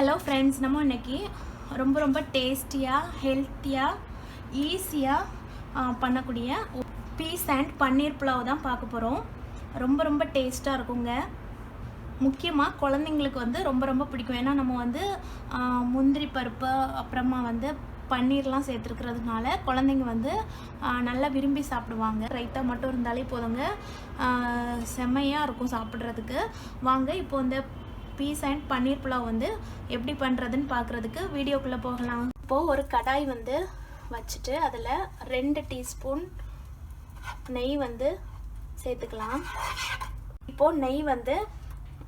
Hello friends, நம்ம இன்னைக்கு ரொம்ப டேஸ்டியாக ஹெல்த்தியாக ஈஸியாக பண்ணக்கூடிய பீஸ் அண்ட் பன்னீர் புலாவ் தான் பார்க்க போகிறோம். ரொம்ப டேஸ்ட்டாக இருக்குங்க. முக்கியமாக குழந்தைங்களுக்கு வந்து ரொம்ப பிடிக்கும். ஏன்னா நம்ம வந்து முந்திரி பருப்பு அப்புறமா வந்து பன்னீர்லாம் சேர்த்துருக்கிறதுனால குழந்தைங்க வந்து நல்லா விரும்பி சாப்பிடுவாங்க. ரைட்டாக மட்டும் இருந்தாலே போதுங்க, செம்மையாக இருக்கும் சாப்பிட்றதுக்கு. வாங்க இப்போ இந்த பீஸ் அண்ட் பன்னீர் புலாவ் வந்து எப்படி பண்ணுறதுன்னு பார்க்குறதுக்கு வீடியோக்குள்ளே போகலாம். இப்போது ஒரு கடாய் வந்து வச்சுட்டு அதில் 2 டீஸ்பூன் நெய் வந்து சேர்த்துக்கலாம். இப்போது நெய் வந்து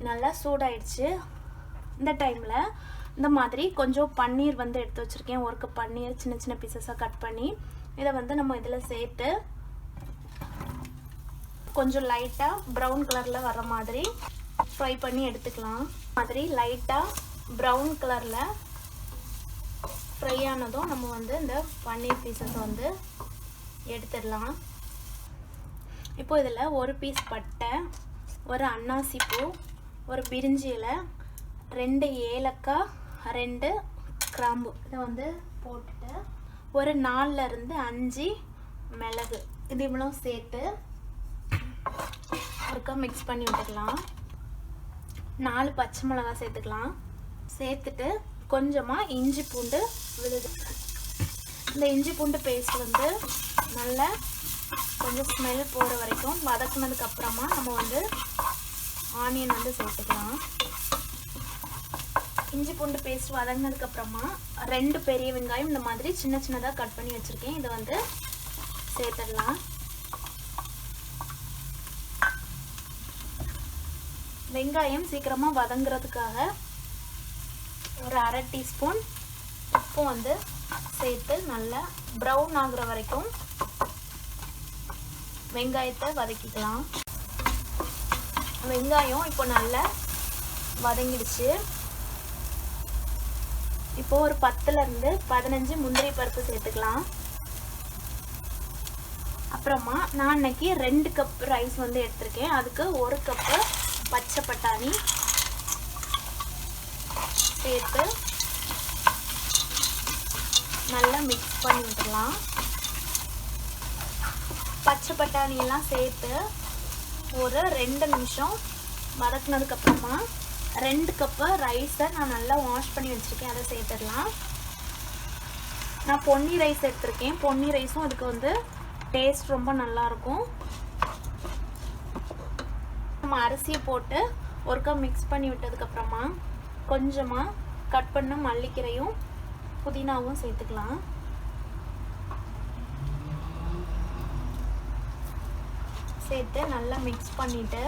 நல்லா சூடாயிடுச்சு. இந்த டைமில் இந்த மாதிரி கொஞ்சம் பன்னீர் வந்து எடுத்து வச்சுருக்கேன். ஒரு கப் பன்னீர் சின்ன பீசஸாக கட் பண்ணி இதை வந்து நம்ம இதில் சேர்த்து கொஞ்சம் லைட்டாக ப்ரௌன் கலரில் வர மாதிரி ஃப்ரை பண்ணி எடுத்துக்கலாம். மாதிரி லைட்டாக ப்ரௌன் கலரில் ஃப்ரை ஆனதும் நம்ம வந்து இந்த பன்னீர் பீசஸ் வந்து எடுத்துடலாம். இப்போ இதில் ஒரு பீஸ் பட்டை, ஒரு அன்னாசி பூ, ஒரு பிரிஞ்சி இலை, 2 ஏலக்காய், 2 கிராம்பு இதை வந்து போட்டுட்டு ஒரு 4 இருந்து 5 மிளகு இது இவ்வளோ சேர்த்து ஒருக்கா மிக்ஸ் பண்ணி விட்டுக்கலாம். 4 பச்சை மிளகாய் சேர்த்துக்கலாம். சேர்த்துட்டு கொஞ்சமாக இஞ்சி பூண்டு விழுது. இந்த இஞ்சி பூண்டு பேஸ்ட் வந்து நல்லா கொஞ்சம் ஸ்மெல் போகிற வரைக்கும் வதக்குனதுக்கு அப்புறமா நம்ம வந்து ஆனியன் வந்து சேர்த்துக்கலாம். இஞ்சி பூண்டு பேஸ்ட் வதங்கினதுக்கு அப்புறமா 2 பெரிய வெங்காயம் இந்த மாதிரி சின்னதாக கட் பண்ணி வச்சுருக்கேன். இதை வந்து சேர்த்துடலாம். வெங்காயம் சீக்கிரமாக வதங்குறதுக்காக ஒரு 1/2 டீஸ்பூன் உப்பு வந்து சேர்த்து நல்லா ப்ரௌன் ஆகுற வரைக்கும் வெங்காயத்தை வதக்கிக்கலாம். வெங்காயம் இப்போ நல்லா வதங்கிடுச்சு. இப்போ ஒரு 10லேருந்து 15 முந்திரி பருப்பு சேர்த்துக்கலாம். அப்புறமா நான் இன்னைக்கு 2 கப் ரைஸ் வந்து எடுத்திருக்கேன். அதுக்கு 1 கப்பு பச்சை பட்டாணி சேர்த்து நல்லா மிக்ஸ் பண்ணி விட்டுடலாம். பச்சை பட்டாணியெல்லாம் சேர்த்து ஒரு 2 நிமிஷம் வதக்குனதுக்கப்புறமா 2 கப்பு ரைஸை நான் நல்லா வாஷ் பண்ணி வச்சுருக்கேன். அதை சேர்த்துடலாம். நான் பொன்னி ரைஸ் எடுத்திருக்கேன். பொன்னி ரைஸும் அதுக்கு வந்து டேஸ்ட் ரொம்ப நல்லாயிருக்கும். நம்ம அரிசியை போட்டு ஒருக்கா மிக்ஸ் பண்ணி விட்டதுக்கப்புறமா கொஞ்சமாக கட் பண்ண மல்லிக்கீரையும் புதினாவும் சேர்த்துக்கலாம். சேர்த்து நல்லா மிக்ஸ் பண்ணிவிட்டு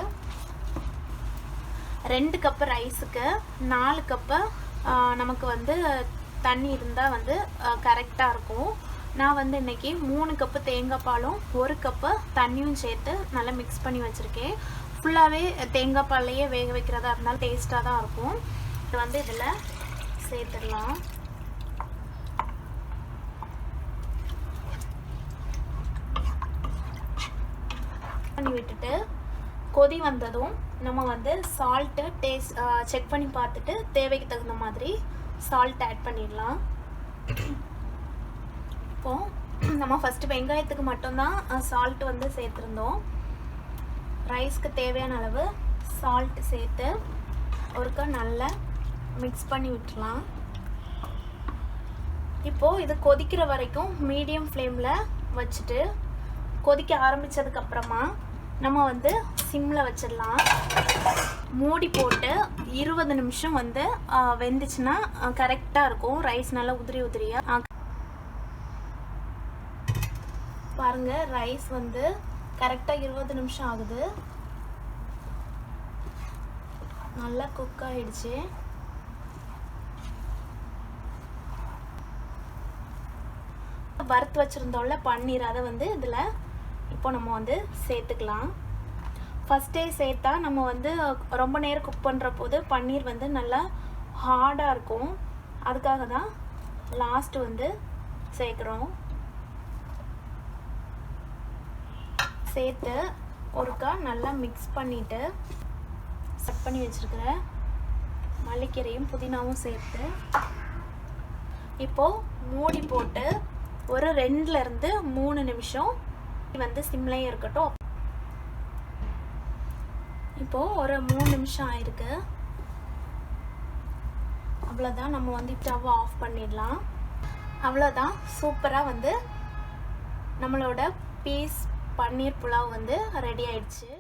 2 கப்பு ரைஸுக்கு 4 கப்பு நமக்கு வந்து தண்ணி இருந்தால் வந்து கரெக்டாக இருக்கும். நான் வந்து இன்றைக்கி 3 கப்பு தேங்காய் பாலும் 1 கப்பு தண்ணியும் சேர்த்து நல்லா மிக்ஸ் பண்ணி வச்சுருக்கேன். ஃபுல்லாகவே தேங்காய் பால்லையே வேக வைக்கிறதா இருந்தாலும் டேஸ்ட்டாக தான் இருக்கும். இது வந்து இதில் சேர்த்துடலாம். பண்ணி விட்டுட்டு கொதி வந்ததும் நம்ம வந்து சால்ட்டு டேஸ்ட் செக் பண்ணி பார்த்துட்டு தேவைக்கு தகுந்த மாதிரி சால்ட் ஆட் பண்ணிடலாம். இப்போது நம்ம ஃபஸ்ட்டு வெங்காயத்துக்கு மட்டும்தான் சால்ட் வந்து சேர்த்துருந்தோம். ரைஸ்க்கு தேவையான அளவு சால்ட் சேர்த்து ஒருக்கா நல்லா மிக்ஸ் பண்ணி விட்டுலாம். இப்போது இது கொதிக்கிற வரைக்கும் மீடியம் ஃப்ளேமில் வச்சுட்டு கொதிக்க ஆரம்பித்ததுக்கப்புறமா நம்ம வந்து சிம்மில் வச்சிடலாம். மூடி போட்டு 20 நிமிஷம் வந்து வெந்துச்சுன்னா கரெக்டாக இருக்கும். ரைஸ் நல்லா உதிரியாக பாருங்கள். ரைஸ் வந்து கரெக்டாக 20 நிமிஷம் ஆகுது. நல்லா குக் ஆகிடுச்சு. வறுத்து வச்சுருந்தோம்ல பன்னீர், அதை வந்து இதில் இப்போ நம்ம வந்து சேர்த்துக்கலாம். ஃபஸ்ட்டே சேர்த்தா நம்ம வந்து ரொம்ப நேரம் குக் பண்ணுற போது பன்னீர் வந்து நல்லா ஹார்டாக இருக்கும். அதுக்காக தான் லாஸ்ட்டு வந்து சேர்க்குறோம். சேர்த்து ஒருக்கா நல்லா மிக்ஸ் பண்ணிவிட்டு செட் பண்ணி வச்சுருக்கிற மல்லிக்கீரையும் புதினாவும் சேர்த்து இப்போது மூடி போட்டு ஒரு 2லேருந்து 3 நிமிஷம் வந்து சிம்லேயே இருக்கட்டும். இப்போது ஒரு 3 நிமிஷம் ஆயிருக்கு. அவ்வளோதான், நம்ம வந்து ஸ்டவ் ஆஃப் பண்ணிடலாம். அவ்வளோதான், சூப்பராக வந்து நம்மளோட பீஸ் பன்னீர் புலாவ் வந்து ரெடி ஆயிடுச்சு.